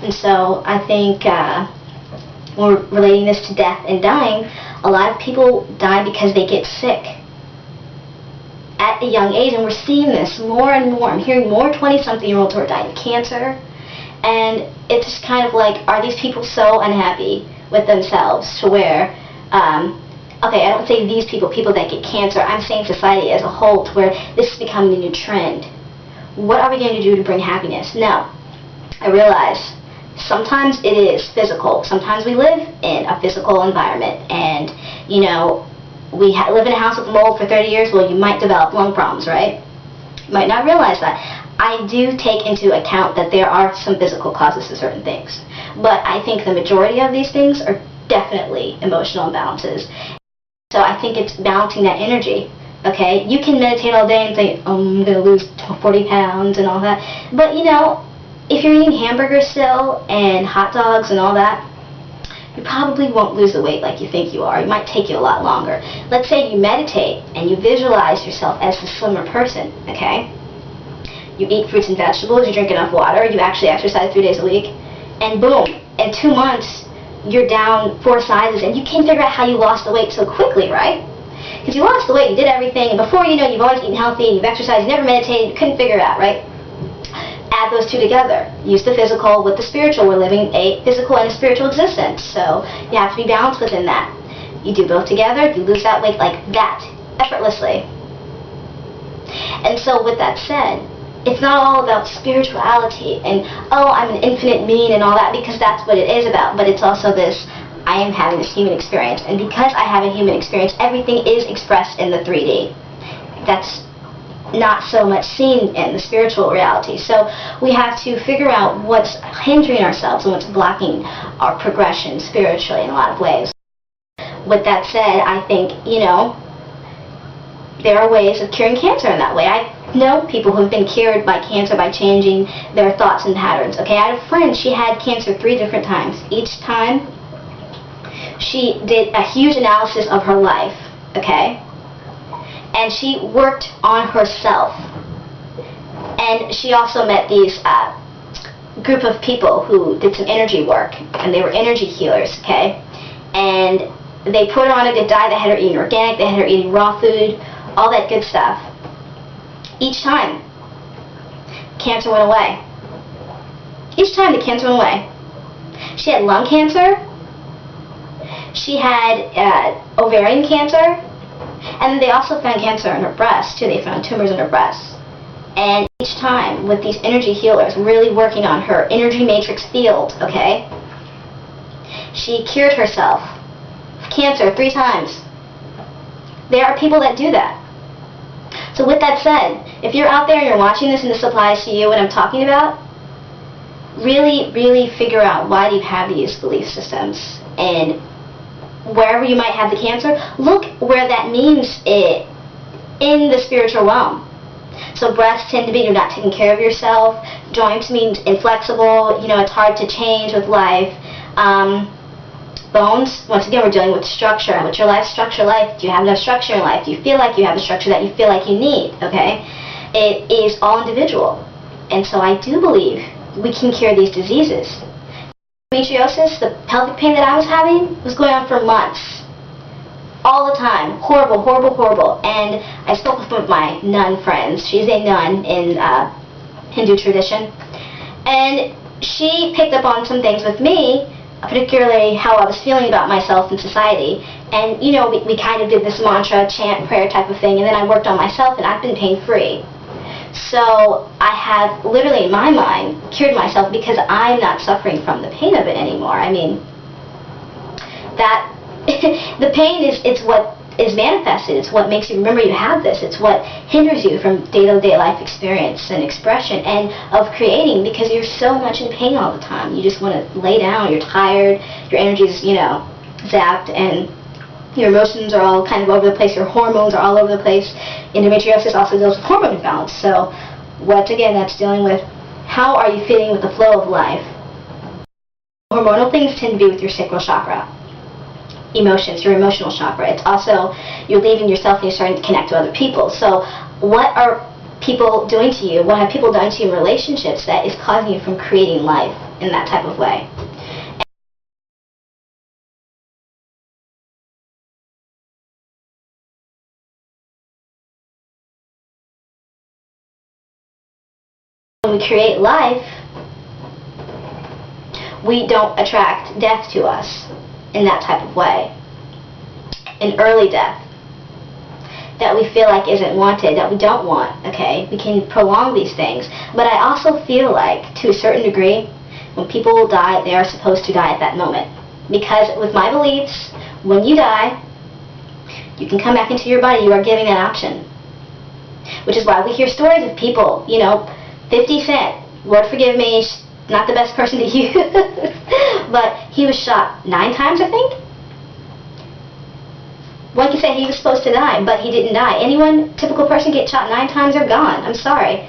And so I think when we're relating this to death and dying, a lot of people die because they get sick at a young age, and we're seeing this more and more. I'm hearing more 20-something-year-olds who are dying of cancer, and it's just kind of like, are these people so unhappy with themselves to where, okay, I don't say these people that get cancer, I'm saying society as a whole, to where this is becoming a new trend. What are we going to do to bring happiness? Now, I realize sometimes it is physical. Sometimes we live in a physical environment, and, you know, we live in a house with mold for 30 years, well, you might develop lung problems, right? You might not realize that. I do take into account that there are some physical causes to certain things. But I think the majority of these things are definitely emotional imbalances. So I think it's balancing that energy, okay? You can meditate all day and say, oh, I'm going to lose 40 pounds and all that. But, you know, if you're eating hamburgers still and hot dogs and all that, you probably won't lose the weight like you think you are. It might take you a lot longer. Let's say you meditate and you visualize yourself as the slimmer person, okay? You eat fruits and vegetables, you drink enough water, you actually exercise 3 days a week, and boom, in 2 months, you're down 4 sizes, and you can't figure out how you lost the weight so quickly, right? Because you lost the weight, you did everything, and before you know, you've always eaten healthy, and you've exercised, you never meditated, you couldn't figure it out, right? Add those two together. Use the physical with the spiritual. We're living a physical and a spiritual existence, so you have to be balanced within that. You do both together, you lose that weight like that, effortlessly. And so with that said, it's not all about spirituality and, oh, I'm an infinite being and all that, because that's what it is about, but it's also this, I am having this human experience, and because I have a human experience, everything is expressed in the 3D. That's not so much seen in the spiritual reality. So we have to figure out what's hindering ourselves and what's blocking our progression spiritually in a lot of ways. With that said, I think, you know, there are ways of curing cancer in that way. I know people who have been cured by cancer by changing their thoughts and patterns. Okay, I had a friend, she had cancer 3 different times. Each time, she did a huge analysis of her life, okay? And she worked on herself. And she also met these group of people who did some energy work, and they were energy healers, okay? And they put her on a good diet. They had her eating organic, they had her eating raw food, all that good stuff. Each time, cancer went away. Each time the cancer went away. She had lung cancer, she had ovarian cancer, and they also found cancer in her breast too. They found tumors in her breast. And each time, with these energy healers really working on her energy matrix field, okay, she cured herself of cancer 3 times. There are people that do that. So with that said, if you're out there and you're watching this and this applies to you, what I'm talking about, really, really figure out, why do you have these belief systems? And wherever you might have the cancer, look where that means it in the spiritual realm. So breasts tend to be, you're not taking care of yourself. Joints means inflexible, you know, it's hard to change with life. Bones, once again, we're dealing with structure. What's your life structure like? Do you have enough structure in life? Do you feel like you have the structure that you feel like you need? Okay? It is all individual. And so I do believe we can cure these diseases. Endometriosis, the pelvic pain that I was having, was going on for months. All the time. Horrible, horrible, horrible. And I spoke with one of my nun friends. She's a nun in Hindu tradition. And she picked up on some things with me, particularly how I was feeling about myself in society. And, you know, we kind of did this mantra, chant, prayer type of thing, and then I worked on myself, and I've been pain-free. So I have literally, in my mind, cured myself because I'm not suffering from the pain of it anymore. I mean, that the pain it's what is manifested. It's what makes you remember you have this. It's what hinders you from day-to-day life experience and expression and of creating, because you're so much in pain all the time. You just want to lay down. You're tired. Your energy's, you know, zapped, and your emotions are all kind of over the place. Your hormones are all over the place. Endometriosis also deals with hormone imbalance. So, once again, that's dealing with how are you fitting with the flow of life. Hormonal things tend to be with your sacral chakra. Emotions, your emotional chakra. It's also, you're leaving yourself and you're starting to connect to other people. So what are people doing to you? What have people done to you in relationships that is causing you from creating life in that type of way? When we create life, we don't attract death to us in that type of way. An early death that we feel like isn't wanted, that we don't want, okay? We can prolong these things. But I also feel like, to a certain degree, when people die, they are supposed to die at that moment. Because with my beliefs, when you die, you can come back into your body. You are giving that option. Which is why we hear stories of people, 50 Cent, Lord forgive me, not the best person to use, but he was shot 9 times, I think. One could say he was supposed to die, but he didn't die. Anyone, typical person, get shot 9 times, they're gone. I'm sorry.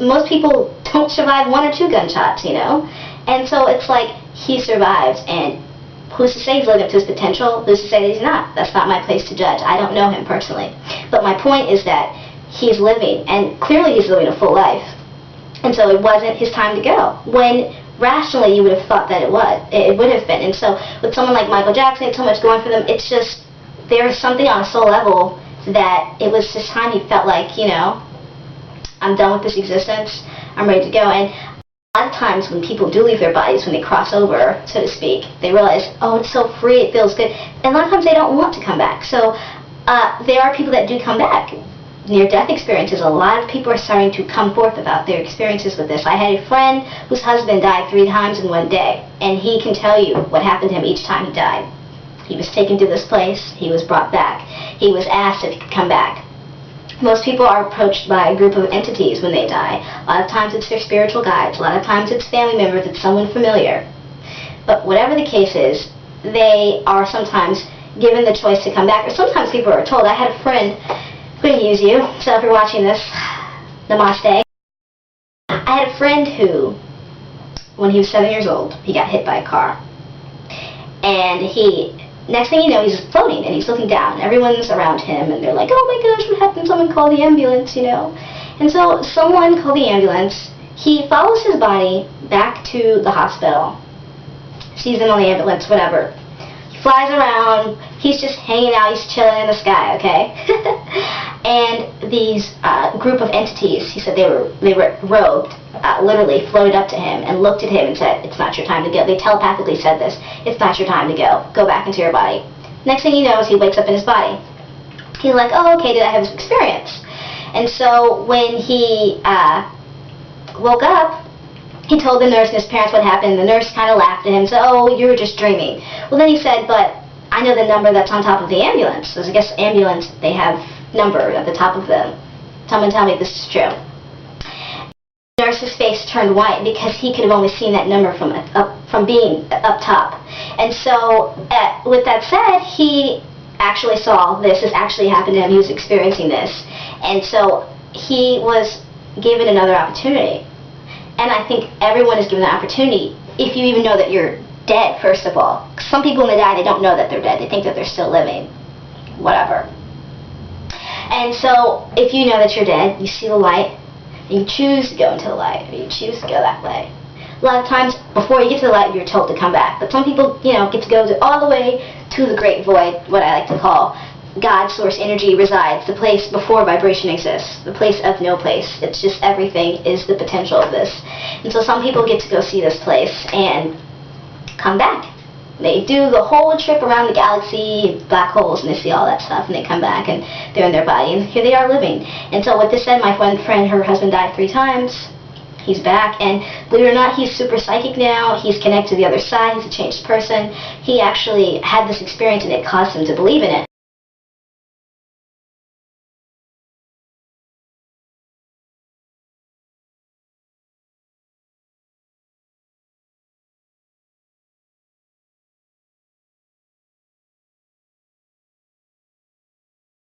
Most people don't survive 1 or 2 gunshots, And so it's like he survived, and who's to say he's living up to his potential? Who's to say that he's not? That's not my place to judge. I don't know him personally. But my point is that he's living, and clearly he's living a full life. And so it wasn't his time to go. When rationally you would have thought that it would have been. And so with someone like Michael Jackson, so much going for them, it's just, there's something on a soul level that it was just time he felt like, I'm done with this existence, I'm ready to go. And a lot of times when people do leave their bodies, when they cross over, so to speak, they realize, oh, it's so free, it feels good. And a lot of times they don't want to come back. So there are people that do come back. Near-death experiences, a lot of people are starting to come forth about their experiences with this. I had a friend whose husband died 3 times in one day, and he can tell you what happened to him each time he died. He was taken to this place, he was brought back, he was asked if he could come back. Most people are approached by a group of entities when they die. A lot of times it's their spiritual guides, a lot of times it's family members, it's someone familiar. But whatever the case is, they are sometimes given the choice to come back, or sometimes people are told. I had a friend, I'm going to use you, so if you're watching this, namaste. I had a friend who, when he was 7 years old, he got hit by a car. And next thing you know, he's floating, and he's looking down. Everyone's around him, and they're like, oh my gosh, what happened? Someone call the ambulance, And so someone called the ambulance. He follows his body back to the hospital, sees them on the ambulance, whatever. Flies around, he's just hanging out, he's chilling in the sky, okay? And these group of entities, he said they were robed, literally floated up to him and looked at him and said, it's not your time to go. They telepathically said this, it's not your time to go back into your body. Next thing he knows, he wakes up in his body. He's like, oh, okay, did I have this experience? And so when he woke up, he told the nurse and his parents what happened. The nurse kind of laughed at him and said, oh, you were just dreaming. Well, then he said, but I know the number that's on top of the ambulance. So I guess ambulance, they have number at the top of them. Someone tell me if this is true. The nurse's face turned white because he could have only seen that number from being up top. And so with that said, he actually saw this actually happened to him. He was experiencing this. And so he was given another opportunity. And I think everyone is given the opportunity, if you even know that you're dead, first of all. Some people when they die, they don't know that they're dead. They think that they're still living. Whatever. And so, if you know that you're dead, you see the light, and you choose to go into the light, or you choose to go that way. A lot of times, before you get to the light, you're told to come back. But some people, get to go all the way to the great void, what I like to call God, source, energy resides, the place before vibration exists, the place of no place. It's just everything is the potential of this. And so some people get to go see this place and come back. They do the whole trip around the galaxy, black holes, and they see all that stuff, and they come back, and they're in their body, and here they are living. And so with this said, my friend, her husband died 3 times. He's back, and believe it or not, he's super psychic now. He's connected to the other side. He's a changed person. He actually had this experience, and it caused him to believe in it.